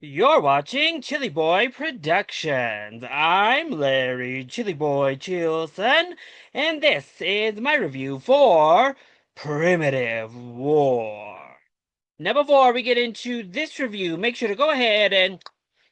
You're watching ChillyBoy Productions. I'm Larry ChillyBoy Chilson, and this is my review for Primitive War. Now, before we get into this review, make sure to go ahead and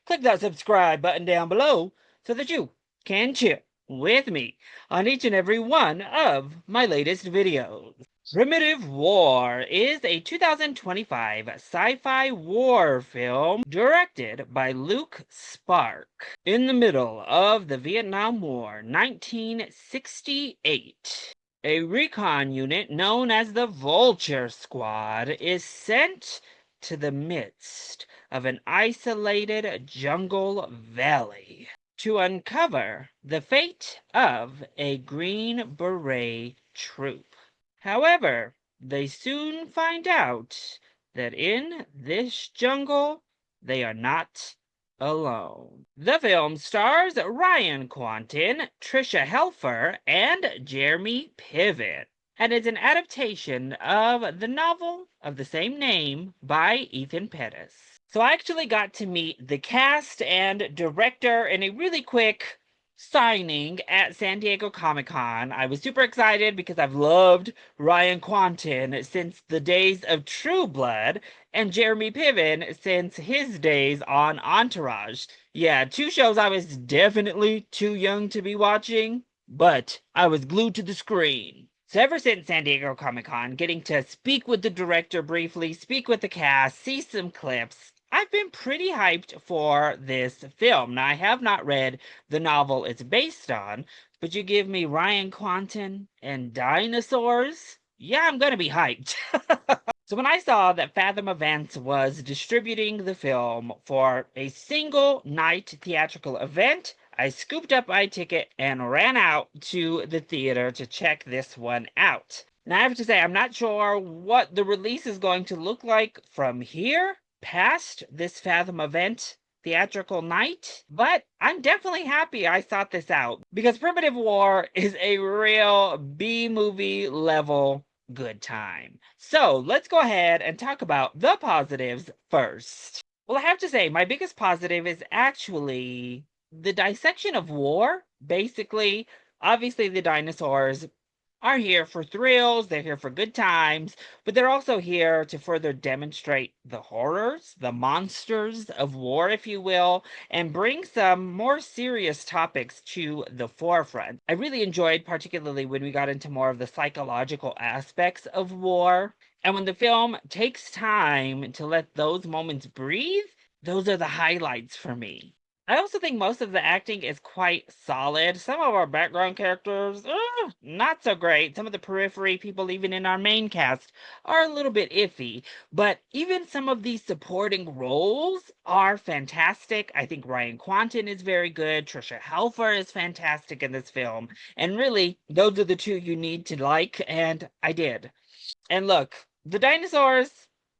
click that subscribe button down below so that you can chill with me on each and every one of my latest videos. Primitive War is a 2025 sci-fi war film directed by Luke Spark in the middle of the Vietnam War, 1968. A recon unit known as the Vulture Squad is sent to the midst of an isolated jungle valley to uncover the fate of a Green Beret troop. However, they soon find out that in this jungle they are not alone. The film stars Ryan Quanten, Trisha Helfer, and Jeremy Piven, and is an adaptation of the novel of the same name by Ethan Pettis. So I actually got to meet the cast and director in a really quick signing at San Diego Comic-Con. I was super excited because I've loved Ryan Quanten since the days of True Blood, and Jeremy Piven since his days on Entourage. Yeah, two shows I was definitely too young to be watching, but I was glued to the screen. So ever since San Diego Comic-Con, getting to speak with the director briefly, speak with the cast, see some clips, I've been pretty hyped for this film. Now, I have not read the novel it's based on, but you give me Ryan Quanten and dinosaurs? Yeah, I'm gonna be hyped. So when I saw that Fathom Events was distributing the film for a single night theatrical event, I scooped up my ticket and ran out to the theater to check this one out. Now I have to say, I'm not sure what the release is going to look like from here past this Fathom event theatrical night, but I'm definitely happy I sought this out because Primitive War is a real B movie level good time. So let's go ahead and talk about the positives first. Well, I have to say, my biggest positive is actually the dissection of war. Basically, obviously, the dinosaurs are here for thrills, they're here for good times, but they're also here to further demonstrate the horrors, the monsters of war, if you will, and bring some more serious topics to the forefront. I really enjoyed, particularly when we got into more of the psychological aspects of war. And when the film takes time to let those moments breathe, those are the highlights for me. I also think most of the acting is quite solid. Some of our background characters, not so great. Some of the periphery people, even in our main cast, are a little bit iffy. But even some of these supporting roles are fantastic. I think Ryan Quanten is very good. Trisha Helfer is fantastic in this film. And really, those are the two you need to like, and I did. And look, the dinosaurs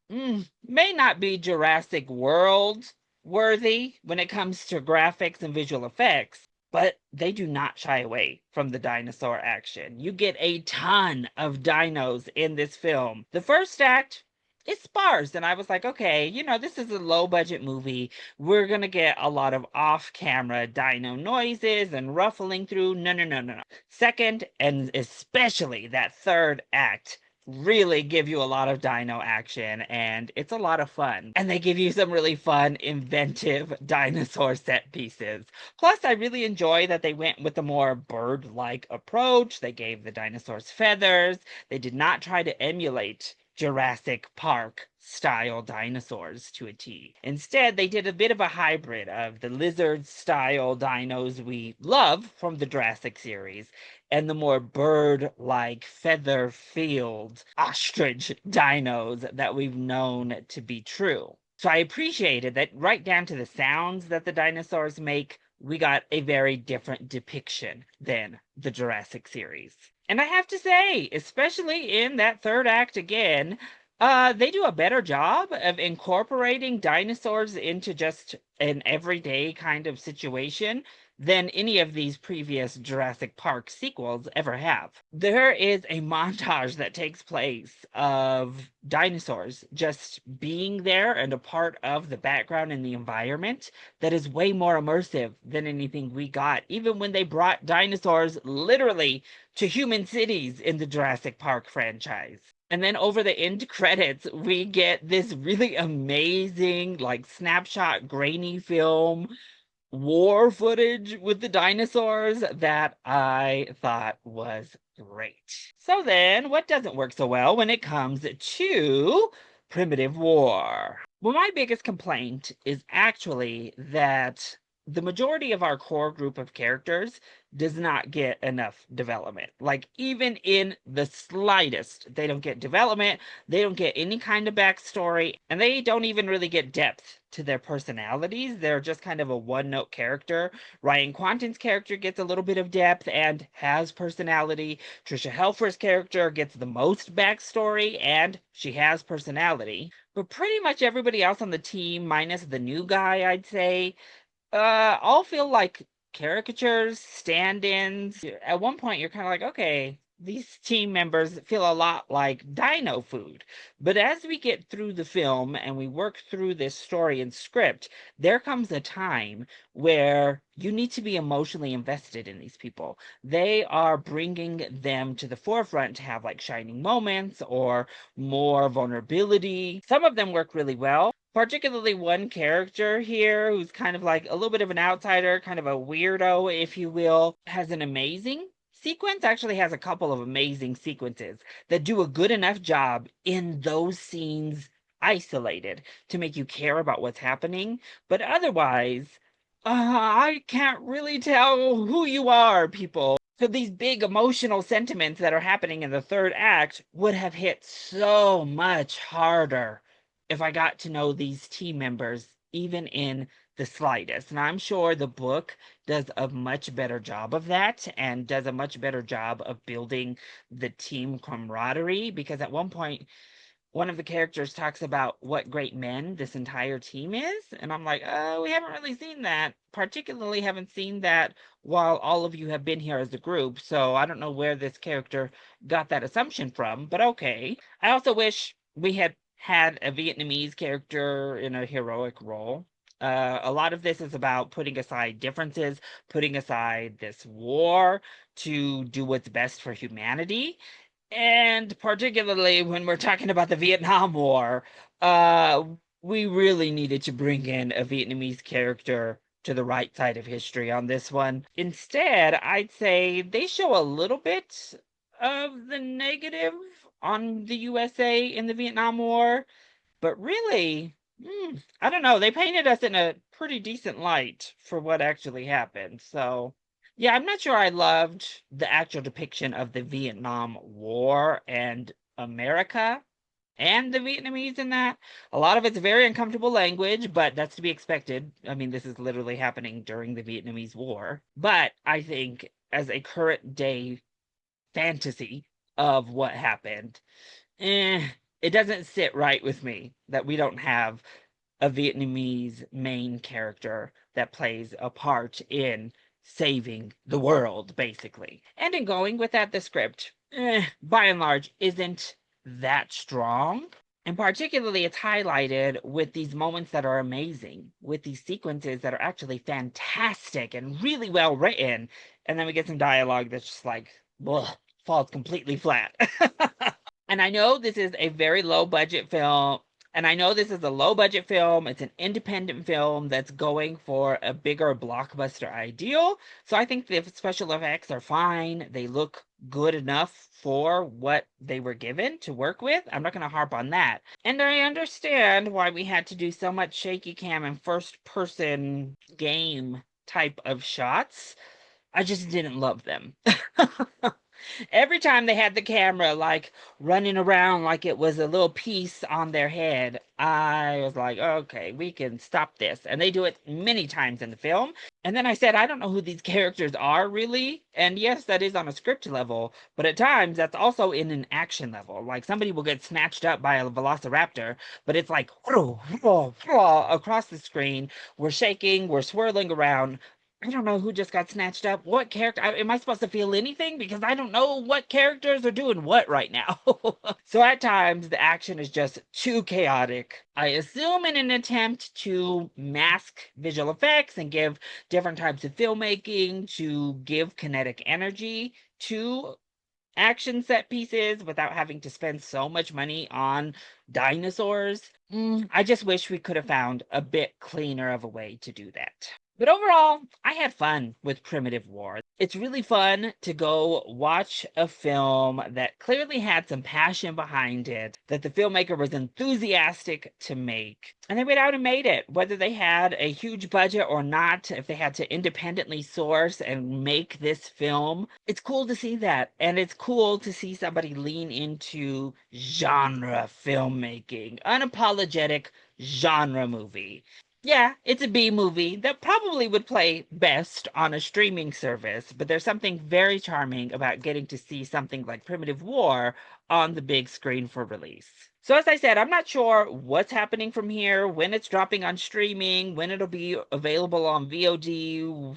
may not be Jurassic World worthy when it comes to graphics and visual effects, but they do not shy away from the dinosaur action. You get a ton of dinos in this film. The first act is sparse, and I was like, okay, this is a low budget movie. We're gonna get a lot of off camera dino noises and ruffling through. No, no, no, no, no. Second, and especially that third act, really give you a lot of dino action, and it's a lot of fun. And they give you some really fun, inventive dinosaur set pieces. Plus, I really enjoy that they went with a more bird-like approach. They gave the dinosaurs feathers. They did not try to emulate Jurassic Park style dinosaurs to a T. Instead, they did a bit of a hybrid of the lizard style dinos we love from the Jurassic series and the more bird-like, feather-filled ostrich dinos that we've known to be true. So I appreciated that right down to the sounds that the dinosaurs make, we got a very different depiction than the Jurassic series. And I have to say, especially in that third act again, They do a better job of incorporating dinosaurs into just an everyday kind of situation than any of these previous Jurassic Park sequels ever have. There is a montage that takes place of dinosaurs just being there and a part of the background and the environment that is way more immersive than anything we got, even when they brought dinosaurs literally to human cities in the Jurassic Park franchise. And then over the end credits, we get this really amazing, like, snapshot, grainy film war footage with the dinosaurs that I thought was great. So then, what doesn't work so well when it comes to primitive war? Well, my biggest complaint is actually that the majority of our core group of characters does not get enough development. Like, even in the slightest, they don't get development, they don't get any kind of backstory, and they don't even really get depth to their personalities. They're just kind of a one note character. Ryan Quanten's character gets a little bit of depth and has personality. Trisha Helfer's character gets the most backstory and she has personality. But pretty much everybody else on the team, minus the new guy, I'd say, all feel like caricatures, stand-ins. At one point, you're kind of like, okay, these team members feel a lot like dino food. But as we get through the film and we work through this story and script, there comes a time where you need to be emotionally invested in these people. They are bringing them to the forefront to have like shining moments or more vulnerability. Some of them work really well, particularly one character here who's kind of like a little bit of an outsider, kind of a weirdo, if you will, has an amazing sequence, actually has a couple of amazing sequences that do a good enough job in those scenes isolated to make you care about what's happening. But otherwise, I can't really tell who you are, people. So these big emotional sentiments that are happening in the third act would have hit so much harder if I got to know these team members, even in the slightest. And I'm sure the book does a much better job of that and does a much better job of building the team camaraderie because at one point, one of the characters talks about what great men this entire team is. And I'm like, oh, we haven't really seen that. Particularly haven't seen that while all of you have been here as a group. So I don't know where this character got that assumption from, but okay. I also wish we had a Vietnamese character in a heroic role. A lot of this is about putting aside differences, putting aside this war to do what's best for humanity. And particularly when we're talking about the Vietnam War, uh, we really needed to bring in a Vietnamese character to the right side of history on this one. Instead, I'd say they show a little bit of the negative on the USA in the Vietnam War, but really, I don't know. They painted us in a pretty decent light for what actually happened. So, yeah, I'm not sure I loved the actual depiction of the Vietnam War and America and the Vietnamese in that. A lot of it's very uncomfortable language, but that's to be expected. I mean, this is literally happening during the Vietnamese War. But I think as a current day fantasy of what happened, eh, it doesn't sit right with me that we don't have a Vietnamese main character that plays a part in saving the world, basically. And in going with that, the script, by and large, isn't that strong. And particularly, it's highlighted with these moments that are amazing, with these sequences that are actually fantastic and really well written. And then we get some dialogue that's just like, ugh, falls completely flat. And I know this is a very low budget film. And I know this is a low budget film. It's an independent film that's going for a bigger blockbuster ideal. So I think the special effects are fine. They look good enough for what they were given to work with. I'm not going to harp on that. And I understand why we had to do so much shaky cam and first person game type of shots. I just didn't love them. Every time they had the camera like running around like it was a little piece on their head, I was like, okay, we can stop this. And they do it many times in the film. And then I said, I don't know who these characters are really. And yes, that is on a script level, but at times that's also in an action level. Like somebody will get snatched up by a velociraptor, but it's like across the screen. We're shaking, we're swirling around. I don't know who just got snatched up. What character? Am I supposed to feel anything? Because I don't know what characters are doing what right now. So at times, the action is just too chaotic. I assume in an attempt to mask visual effects and give different types of filmmaking to give kinetic energy to action set pieces without having to spend so much money on dinosaurs. I just wish we could have found a bit cleaner of a way to do that. But overall, I had fun with Primitive War. It's really fun to go watch a film that clearly had some passion behind it, that the filmmaker was enthusiastic to make. And they went out and made it, whether they had a huge budget or not, if they had to independently source and make this film. It's cool to see that. And it's cool to see somebody lean into genre filmmaking, unapologetic genre movie. Yeah, it's a B movie that probably would play best on a streaming service, but there's something very charming about getting to see something like Primitive War on the big screen for release. So, as I said, I'm not sure what's happening from here, when it's dropping on streaming, when it'll be available on VOD,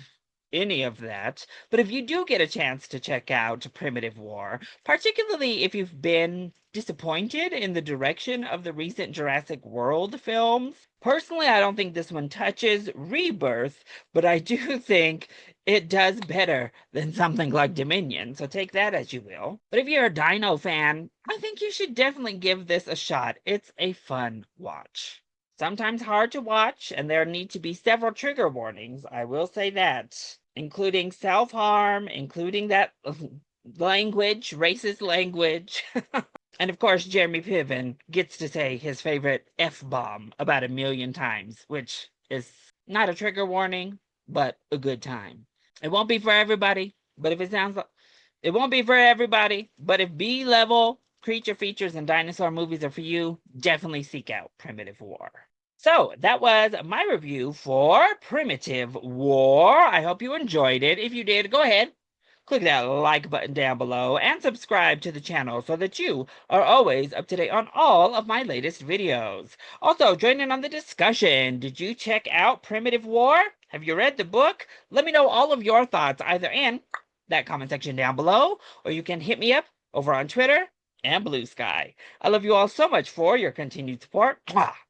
any of that. But if you do get a chance to check out Primitive War, particularly if you've been disappointed in the direction of the recent Jurassic World films, personally, I don't think this one touches Rebirth, but I do think it does better than something like Dominion, so take that as you will. But if you're a dino fan, I think you should definitely give this a shot. It's a fun watch. Sometimes hard to watch, and there need to be several trigger warnings, I will say that, including self-harm, including that language, racist language. And of course, Jeremy Piven gets to say his favorite F bomb about 1,000,000 times, which is not a trigger warning, but a good time. It won't be for everybody, but if it sounds like it won't be for everybody, but if B level creature features and dinosaur movies are for you, definitely seek out Primitive War. So that was my review for Primitive War. I hope you enjoyed it. If you did, go ahead, click that like button down below and subscribe to the channel so that you are always up to date on all of my latest videos. Also, join in on the discussion. Did you check out Primitive War? Have you read the book? Let me know all of your thoughts either in that comment section down below, or you can hit me up over on Twitter and Blue Sky. I love you all so much for your continued support.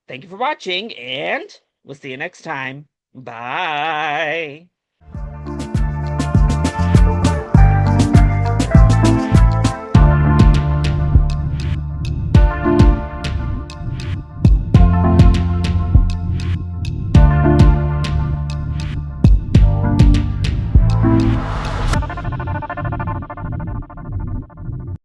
Thank you for watching, and we'll see you next time. Bye.